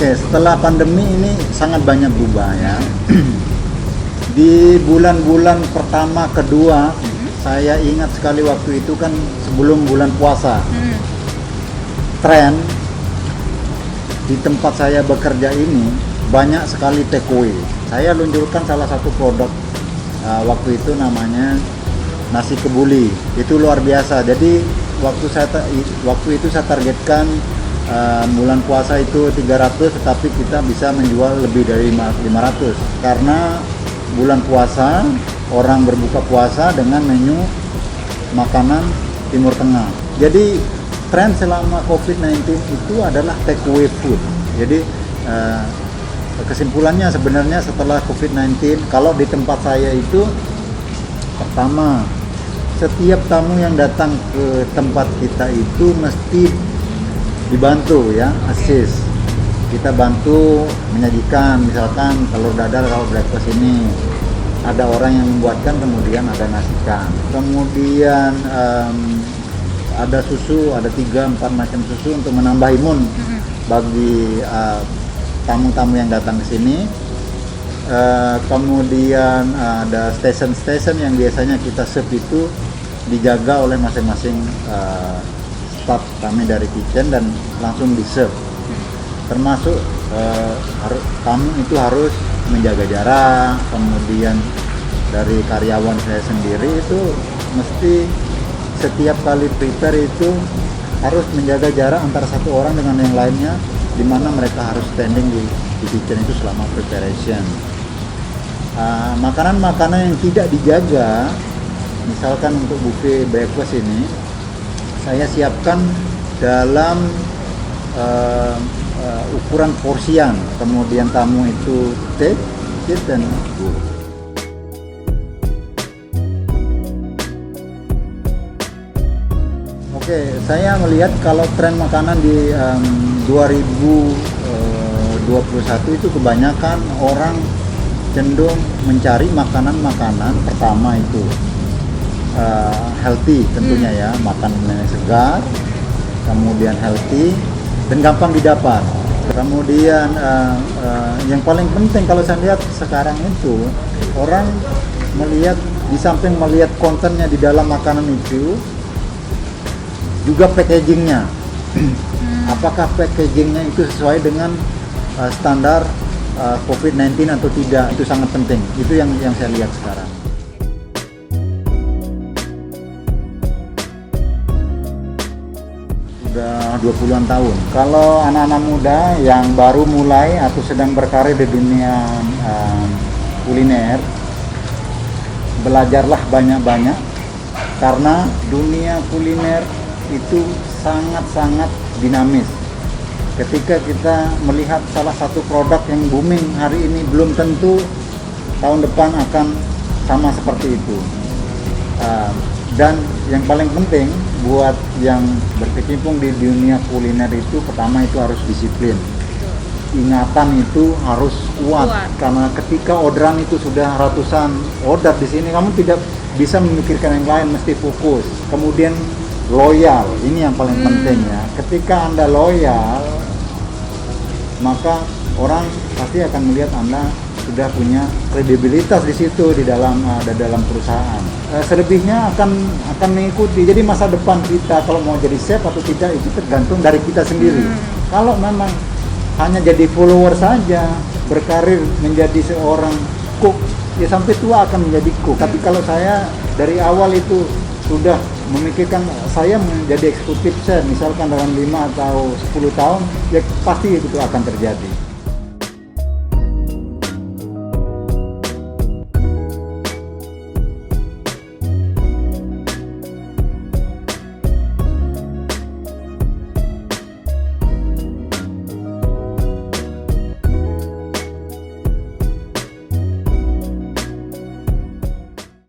Oke, setelah pandemi ini sangat banyak berubah ya. Di bulan-bulan pertama, kedua, saya ingat sekali waktu itu kan sebelum bulan puasa. Tren di tempat saya bekerja ini banyak sekali takeaway. Saya luncurkan salah satu produk waktu itu namanya nasi kebuli. Itu luar biasa. Jadi waktu itu saya targetkan bulan puasa itu 300, tetapi kita bisa menjual lebih dari 500 karena bulan puasa orang berbuka puasa dengan menu makanan Timur Tengah. Jadi tren selama COVID-19 itu adalah take away food. Jadi kesimpulannya sebenarnya setelah COVID-19, kalau di tempat saya itu pertama, setiap tamu yang datang ke tempat kita itu mesti dibantu ya, assist. Kita bantu menyajikan, misalkan telur dadar kalau breakfast ini ada orang yang membuatkan, kemudian ada nasikan, kemudian ada susu, ada 3-4 macam susu untuk menambah imun bagi tamu-tamu yang datang ke sini. Kemudian ada station-station yang biasanya kita serve itu dijaga oleh masing-masing staff kami dari kitchen dan langsung di-serve. Termasuk tamu itu harus menjaga jarak, kemudian dari karyawan saya sendiri itu mesti setiap kali prepare itu harus menjaga jarak antara satu orang dengan yang lainnya, di mana mereka harus standing di kitchen itu selama preparation. Makanan-makanan yang tidak dijaga, misalkan untuk buffet breakfast ini, saya siapkan dalam ukuran porsian, kemudian tamu itu take it dan go. Oke, saya melihat kalau tren makanan di 2021 itu kebanyakan orang cenderung mencari makanan-makanan pertama itu healthy tentunya ya, makanan yang segar, kemudian healthy dan gampang didapat. Kemudian yang paling penting kalau saya lihat sekarang itu orang melihat, di samping melihat kontennya di dalam makanan itu juga packagingnya. Apakah packagingnya itu sesuai dengan standar COVID-19 atau tidak, itu sangat penting. Itu yang saya lihat sekarang. Sudah 20-an tahun. Kalau anak-anak muda yang baru mulai atau sedang berkarir di dunia kuliner, belajarlah banyak-banyak karena dunia kuliner itu sangat-sangat dinamis. Ketika kita melihat salah satu produk yang booming hari ini, belum tentu tahun depan akan sama seperti itu. Dan yang paling penting buat yang berkecimpung di dunia kuliner itu, pertama itu harus disiplin. Ingatan itu harus kuat. Karena ketika orderan itu sudah ratusan order di sini, kamu tidak bisa memikirkan yang lain, mesti fokus. Kemudian loyal, ini yang paling penting ya. Ketika Anda loyal, maka orang pasti akan melihat Anda sudah punya kredibilitas di situ di dalam perusahaan. Selebihnya akan mengikuti. Jadi masa depan kita kalau mau jadi chef atau tidak itu tergantung dari kita sendiri. Kalau memang hanya jadi follower saja, berkarir menjadi seorang cook, ya sampai tua akan menjadi cook. Tapi kalau saya dari awal itu sudah memikirkan saya menjadi eksekutif chef, misalkan dalam 5 atau 10 tahun, ya pasti itu akan terjadi.